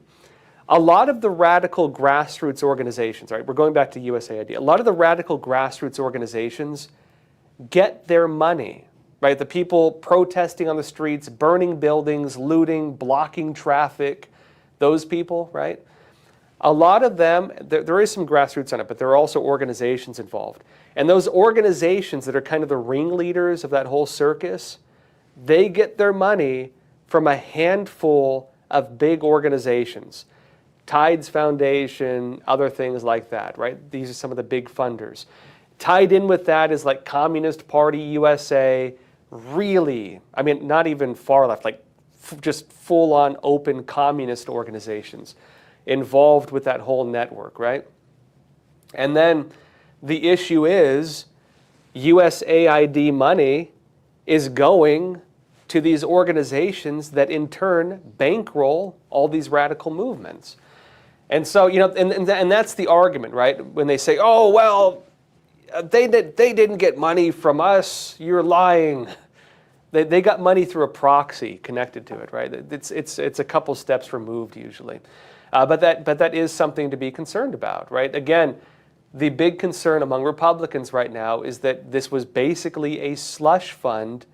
a lot of the radical grassroots organizations, right? We're going back to USAID. A lot of the radical grassroots organizations get their money, right? The people protesting on the streets, burning buildings, looting, blocking traffic, those people, right? A lot of them, there is some grassroots on it, but there are also organizations involved. And those organizations that are kind of the ringleaders of that whole circus, they get their money from a handful of big organizations. Tides Foundation, other things like that, right? These are some of the big funders. Tied in with that is like Communist Party USA, really, I mean, not even far left, like just full-on open communist organizations involved with that whole network, right? And then the issue is USAID money is going to these organizations that in turn bankroll all these radical movements. And so, you know, and that's the argument, right? When they say, oh, well, they didn't get money from us, you're lying. They got money through a proxy connected to it, right? It's a couple steps removed usually. But that is something to be concerned about, right? Again, the big concern among Republicans right now is that this was basically a slush fund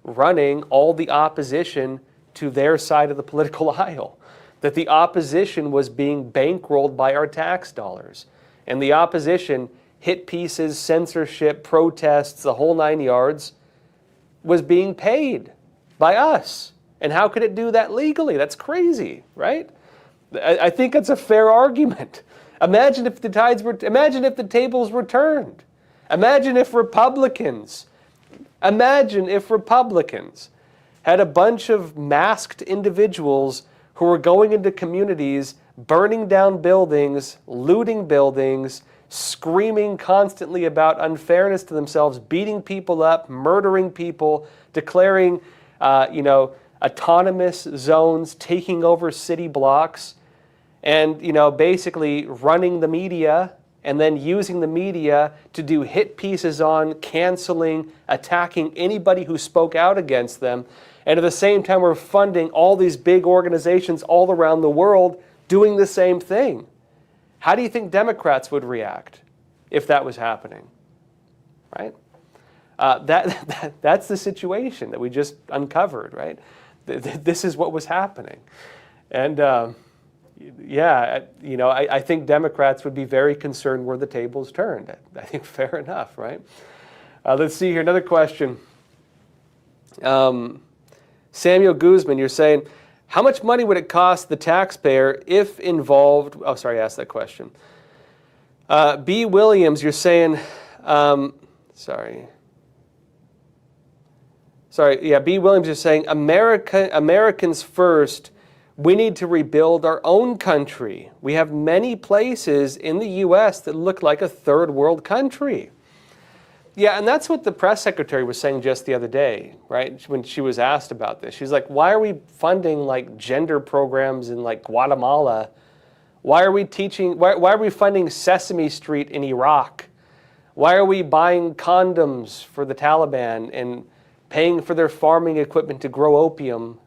running all the opposition to their side of the political aisle. That the opposition was being bankrolled by our tax dollars. And the opposition, hit pieces, censorship, protests, the whole 9 yards, was being paid by us. And how could it do that legally? That's crazy, right? I think it's a fair argument. Imagine if the tables were turned. Imagine if Republicans had a bunch of masked individuals who were going into communities, burning down buildings, looting buildings, screaming constantly about unfairness to themselves, beating people up, murdering people, declaring, autonomous zones, taking over city blocks, and, basically running the media and then using the media to do hit pieces on, canceling, attacking anybody who spoke out against them. And at the same time, we're funding all these big organizations all around the world doing the same thing. How do you think Democrats would react if that was happening? Right? That's the situation that we just uncovered, right? This is what was happening. And I think Democrats would be very concerned where the tables turned. I think fair enough, right? Let's see here, another question. Samuel Guzman, you're saying, how much money would it cost the taxpayer if involved? Oh, sorry, I asked that question. B. Williams, you're saying, B. Williams, you're saying, Americans first. We need to rebuild our own country. We have many places in the U.S. that look like a third world country. Yeah, and that's what the press secretary was saying just the other day, right? When she was asked about this. She's like, why are we funding like gender programs in like Guatemala? Why are we why are we funding Sesame Street in Iraq? Why are we buying condoms for the Taliban and paying for their farming equipment to grow opium?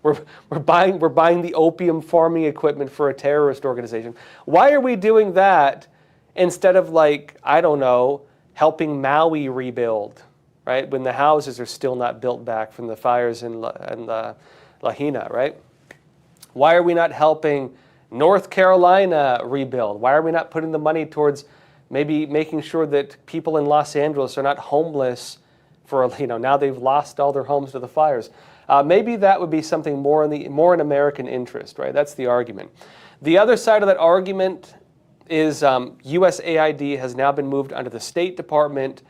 We're buying the opium farming equipment for a terrorist organization. Why are we doing that instead of helping Maui rebuild, right? When the houses are still not built back from the fires in Lahaina, right? Why are we not helping North Carolina rebuild? Why are we not putting the money towards maybe making sure that people in Los Angeles are not homeless for now they've lost all their homes to the fires? Maybe that would be something more in American interest, right? That's the argument. The other side of that argument is USAID has now been moved under the State Department,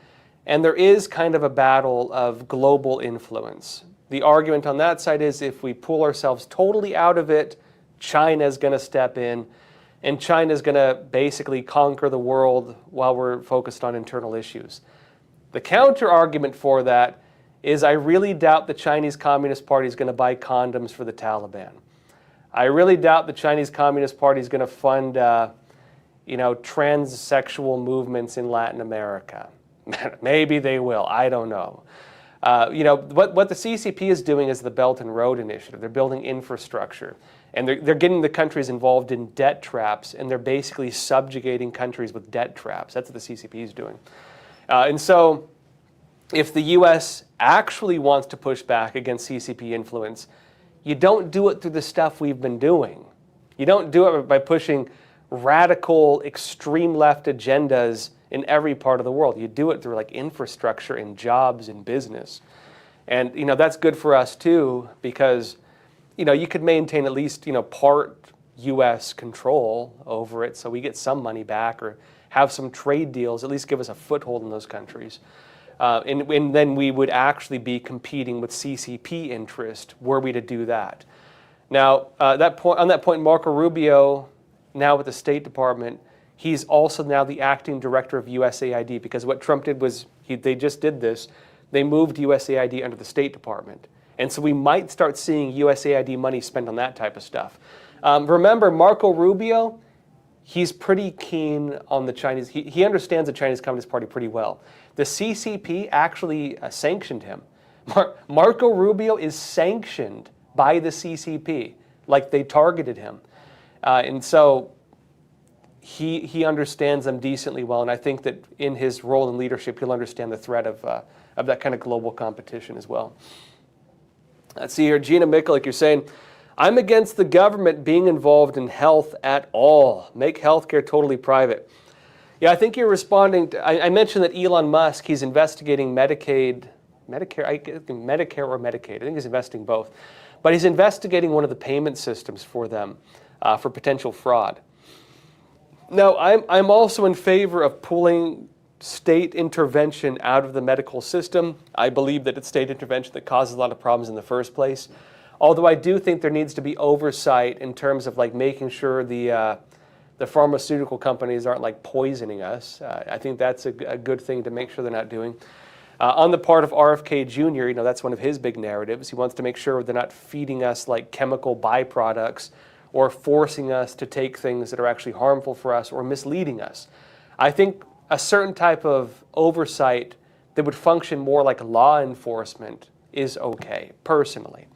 and there is kind of a battle of global influence. The argument on that side is if we pull ourselves totally out of it, China's going to step in, and China's going to basically conquer the world while we're focused on internal issues. The counter argument for that is I really doubt the Chinese Communist Party is going to buy condoms for the Taliban. I really doubt the Chinese Communist Party is going to fund, transsexual movements in Latin America. Maybe they will. I don't know. What the CCP is doing is the Belt and Road Initiative. They're building infrastructure, and they're getting the countries involved in debt traps, and they're basically subjugating countries with debt traps. That's what the CCP is doing. And so if the U.S. actually wants to push back against CCP influence, you don't do it through the stuff we've been doing. You don't do it by pushing radical, extreme left agendas in every part of the world. You do it through like infrastructure and jobs and business. And, that's good for us too, because, you could maintain at least, part U.S. control over it so we get some money back or have some trade deals, at least give us a foothold in those countries. And then we would actually be competing with CCP interest were we to do that. Now, on that point, Marco Rubio, now with the State Department, he's also now the acting director of USAID, because what Trump did was, they just did this, they moved USAID under the State Department. And so we might start seeing USAID money spent on that type of stuff. Remember, Marco Rubio, he's pretty keen on the Chinese, he understands the Chinese Communist Party pretty well. The CCP actually sanctioned him. Marco Rubio is sanctioned by the CCP, like they targeted him. And so he understands them decently well, and I think that in his role in leadership, he'll understand the threat of that kind of global competition as well. Let's see here, Gina Mikulik, you're saying, I'm against the government being involved in health at all. Make healthcare totally private. Yeah, I think you're responding to, I mentioned that Elon Musk, he's investigating Medicare or Medicaid. I think he's investing both. But he's investigating one of the payment systems for them for potential fraud. Now, I'm also in favor of pulling state intervention out of the medical system. I believe that it's state intervention that causes a lot of problems in the first place. Although I do think there needs to be oversight in terms of like making sure the pharmaceutical companies aren't like poisoning us. I think that's a good thing to make sure they're not doing. On the part of RFK Jr., that's one of his big narratives. He wants to make sure they're not feeding us like chemical byproducts or forcing us to take things that are actually harmful for us or misleading us. I think a certain type of oversight that would function more like law enforcement is okay, personally.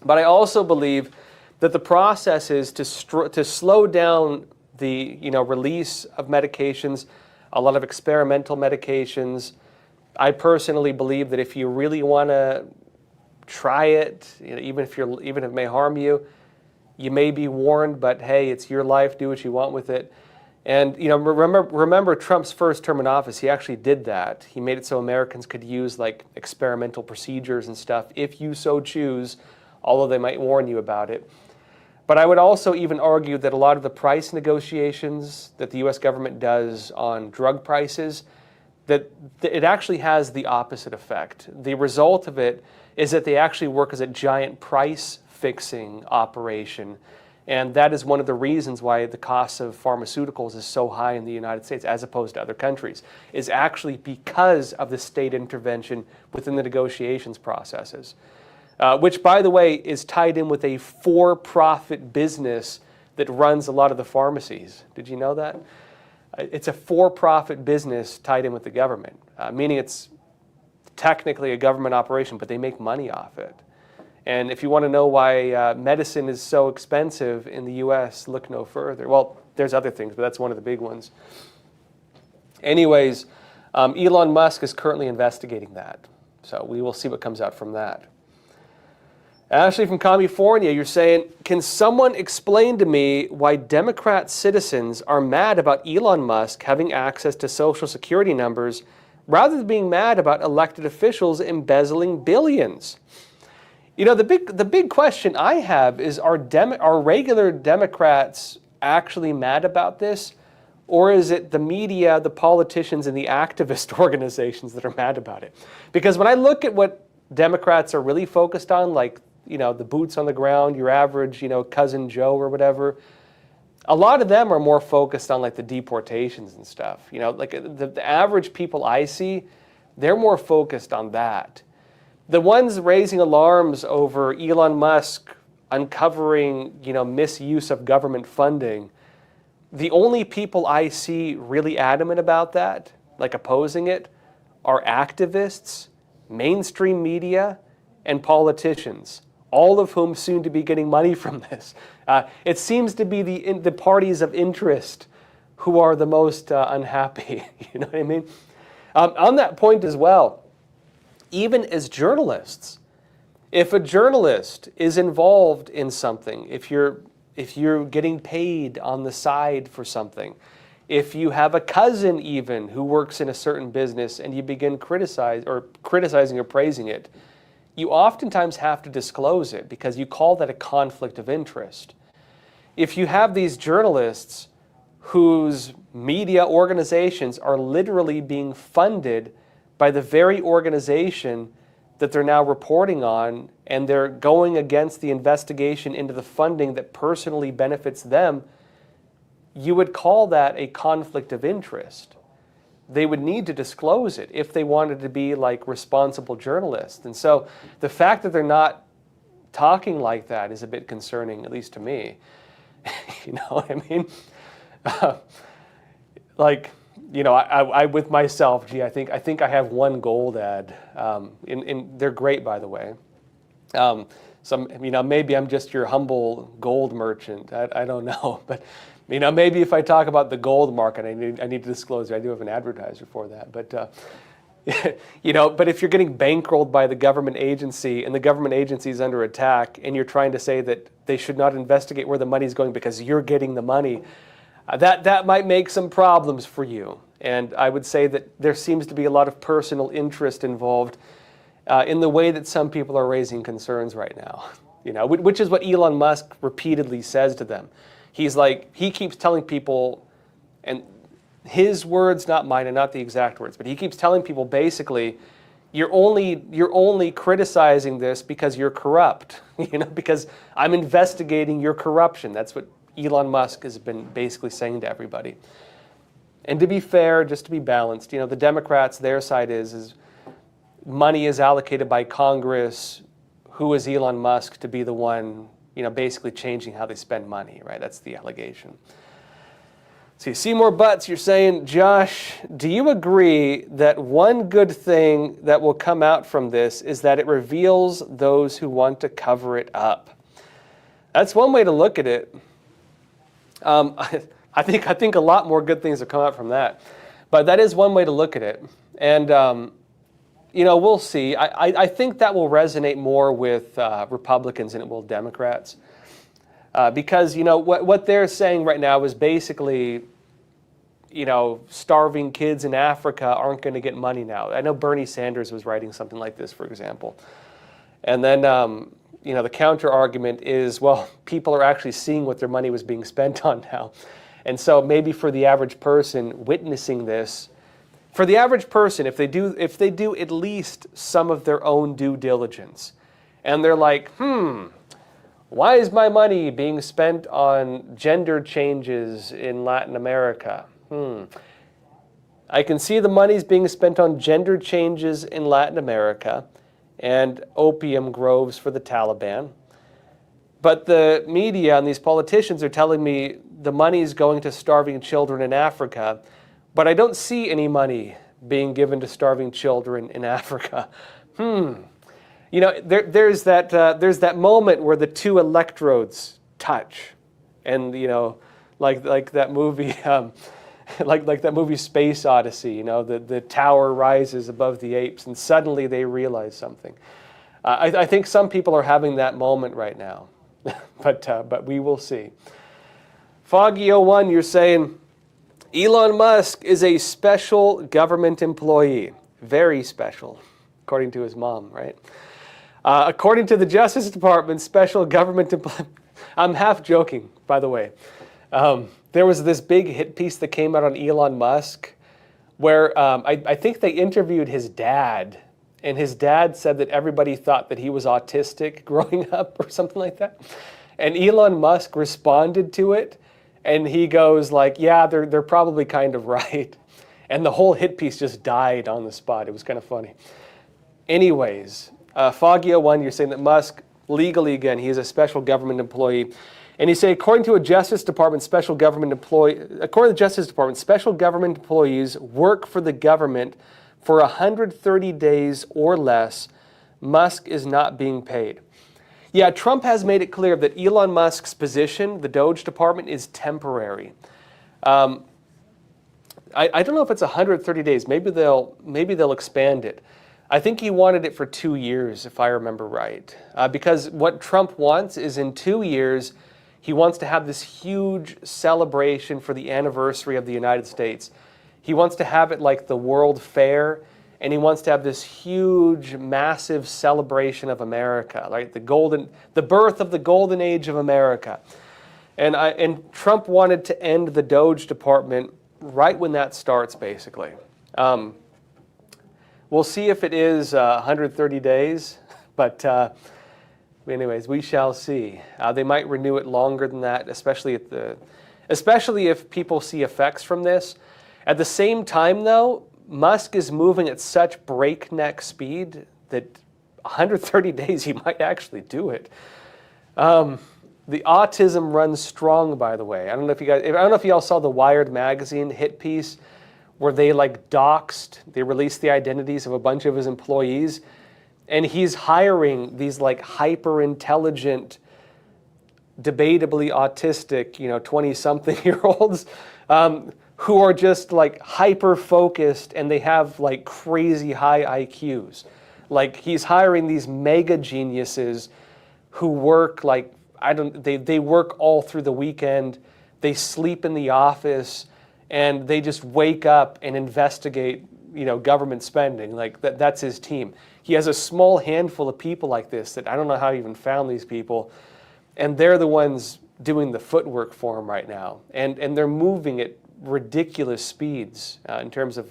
But I also believe that the process is to slow down the release of medications, a lot of experimental medications. I personally believe that if you really want to try it, even if it may harm you, you may be warned, but hey, it's your life, do what you want with it. And remember Trump's first term in office, he actually did that. He made it so Americans could use like experimental procedures and stuff if you so choose, although they might warn you about it. But I would also even argue that a lot of the price negotiations that the US government does on drug prices, that it actually has the opposite effect. The result of it is that they actually work as a giant price fixing operation. And that is one of the reasons why the cost of pharmaceuticals is so high in the United States as opposed to other countries, is actually because of the state intervention within the negotiations processes. Which, by the way, is tied in with a for-profit business that runs a lot of the pharmacies. Did you know that? It's a for-profit business tied in with the government, meaning it's technically a government operation, but they make money off it. And if you want to know why medicine is so expensive in the U.S., look no further. Well, there's other things, but that's one of the big ones. Anyways, Elon Musk is currently investigating that. So we will see what comes out from that. Ashley from California, you're saying, can someone explain to me why Democrat citizens are mad about Elon Musk having access to Social Security numbers rather than being mad about elected officials embezzling billions? The big question I have is, are regular Democrats actually mad about this? Or is it the media, the politicians, and the activist organizations that are mad about it? Because when I look at what Democrats are really focused on, like, the boots on the ground, your average, cousin Joe or whatever, a lot of them are more focused on like the deportations and stuff. Like the average people I see, they're more focused on that. The ones raising alarms over Elon Musk uncovering, misuse of government funding, the only people I see really adamant about that, like opposing it, are activists mainstream media, and politicians, all of whom seem to be getting money from this. It seems to be the parties of interest who are the most unhappy. You know what I mean? On that point as well, even as journalists, if a journalist is involved in something, if you're getting paid on the side for something, if you have a cousin even who works in a certain business and you begin criticizing or praising it, you oftentimes have to disclose it because you call that a conflict of interest. If you have these journalists whose media organizations are literally being funded by the very organization that they're now reporting on, and they're going against the investigation into the funding that personally benefits them, you would call that a conflict of interest. They would need to disclose it if they wanted to be like responsible journalists. And so the fact that they're not talking like that is a bit concerning, at least to me. You know what I mean? I with myself, I think I have one gold ad. They're great, by the way. Maybe I'm just your humble gold merchant. I don't know, but maybe if I talk about the gold market, I need to disclose it. I do have an advertiser for that, but but if you're getting bankrolled by the government agency and the government agency is under attack, and you're trying to say that they should not investigate where the money's going because you're getting the money, that might make some problems for you. And I would say that there seems to be a lot of personal interest involved in the way that some people are raising concerns right now. Which is what Elon Musk repeatedly says to them. He keeps telling people, and his words, not mine, and not the exact words, but he keeps telling people basically, you're only criticizing this because you're corrupt, because I'm investigating your corruption. That's what Elon Musk has been basically saying to everybody. And to be fair, just to be balanced, the Democrats, their side is money is allocated by Congress. Who is Elon Musk to be the one, basically changing how they spend money, right? That's the allegation. So you see more butts. You're saying, Josh, do you agree that one good thing that will come out from this is that it reveals those who want to cover it up? That's one way to look at it. I think a lot more good things have come out from that, but that is one way to look at it. And we'll see. I think that will resonate more with Republicans than it will Democrats. Because, what they're saying right now is basically, starving kids in Africa aren't going to get money now. I know Bernie Sanders was writing something like this, for example. And then, the counter argument is, well, people are actually seeing what their money was being spent on now. And so maybe for the average person witnessing this, for the average person, if they do at least some of their own due diligence, and they're like, why is my money being spent on gender changes in Latin America? I can see the money's being spent on gender changes in Latin America and opium groves for the Taliban. But the media and these politicians are telling me the money is going to starving children in Africa, but I don't see any money being given to starving children in Africa. There's that moment where the two electrodes touch, and like that movie, like that movie Space Odyssey. The tower rises above the apes, and suddenly they realize something. I think some people are having that moment right now, but we will see. Foggy01, you're saying Elon Musk is a special government employee, very special, according to his mom, right? According to the Justice Department, special government employee. I'm half joking, by the way. There was this big hit piece that came out on Elon Musk where I think they interviewed his dad, and his dad said that everybody thought that he was autistic growing up or something like that. And Elon Musk responded to it, and he goes like, yeah, they're probably kind of right. And the whole hit piece just died on the spot. It was kind of funny. Anyways, Foggy01, you're saying that Musk, legally again, he is a special government employee. And you say, according to the Justice Department, special government employees work for the government For 130 days or less, Musk is not being paid. Yeah, Trump has made it clear that Elon Musk's position, the DOGE department, is temporary. I don't know if it's 130 days. Maybe they'll expand it. I think he wanted it for 2 years, if I remember right. Because what Trump wants is in 2 years, he wants to have this huge celebration for the anniversary of the United States. He wants to have it like the World Fair, and he wants to have this huge, massive celebration of America, right? The birth of the golden age of America. And Trump wanted to end the DOGE department right when that starts, basically. We'll see if it is 130 days, but anyways, we shall see. They might renew it longer than that, especially if people see effects from this. At the same time, though, Musk is moving at such breakneck speed that 130 days he might actually do it. The autism runs strong, by the way. I don't know if y'all saw the Wired magazine hit piece where they they released the identities of a bunch of his employees, and he's hiring these hyper intelligent, debatably autistic, 20-something-year-olds who are just hyper focused, and they have crazy high IQs. He's hiring these mega geniuses who work they work all through the weekend, they sleep in the office, and they just wake up and investigate, government spending. That's his team. He has a small handful of people like this that I don't know how he even found these people, and they're the ones doing the footwork for him right now. And they're moving at ridiculous speeds in terms of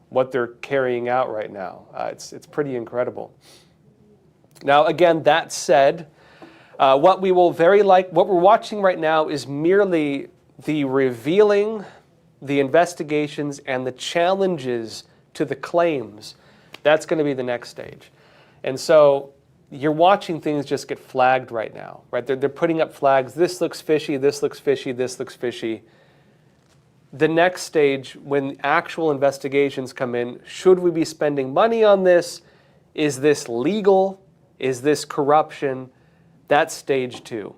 what they're carrying out right now. It's pretty incredible. Now, again, that said, what we're watching right now is merely the revealing, the investigations, and the challenges to the claims. That's going to be the next stage. And so you're watching things just get flagged right now, right? They're putting up flags. This looks fishy, this looks fishy, this looks fishy. The next stage, when actual investigations come in, should we be spending money on this? Is this legal? Is this corruption? That's stage 2.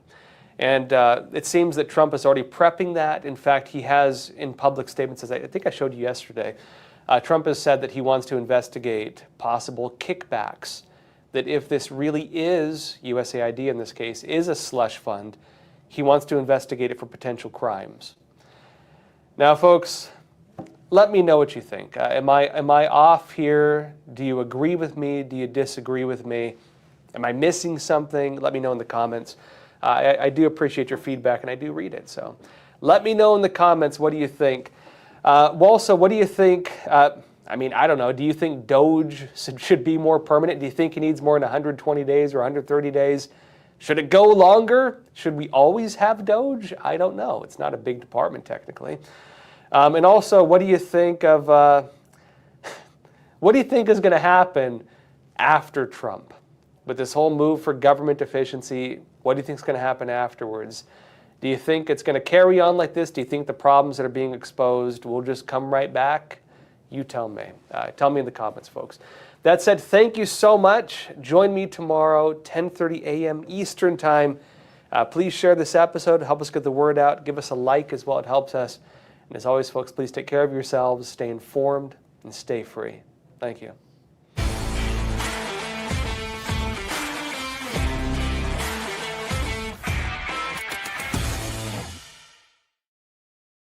And it seems that Trump is already prepping that. In fact, he has in public statements, as I think I showed you yesterday, Trump has said that he wants to investigate possible kickbacks, that if this really is, USAID in this case, is a slush fund, he wants to investigate it for potential crimes. Now, folks, let me know what you think. Am I off here? Do you agree with me? Do you disagree with me? Am I missing something? Let me know in the comments. I do appreciate your feedback, and I do read it. So let me know in the comments, what do you think? Also, what do you think? I don't know. Do you think DOGE should be more permanent? Do you think he needs more than 120 days or 130 days? Should it go longer? Should we always have DOGE? I don't know. It's not a big department, technically. And also, what do you think of what do you think is going to happen after Trump? With this whole move for government efficiency, what do you think is going to happen afterwards? Do you think it's going to carry on like this? Do you think the problems that are being exposed will just come right back? You tell me. Tell me in the comments, folks. That said, thank you so much. Join me tomorrow, 10:30 a.m. Eastern Time. Please share this episode. Help us get the word out. Give us a like as well. It helps us. And as always, folks, please take care of yourselves, stay informed, and stay free. Thank you.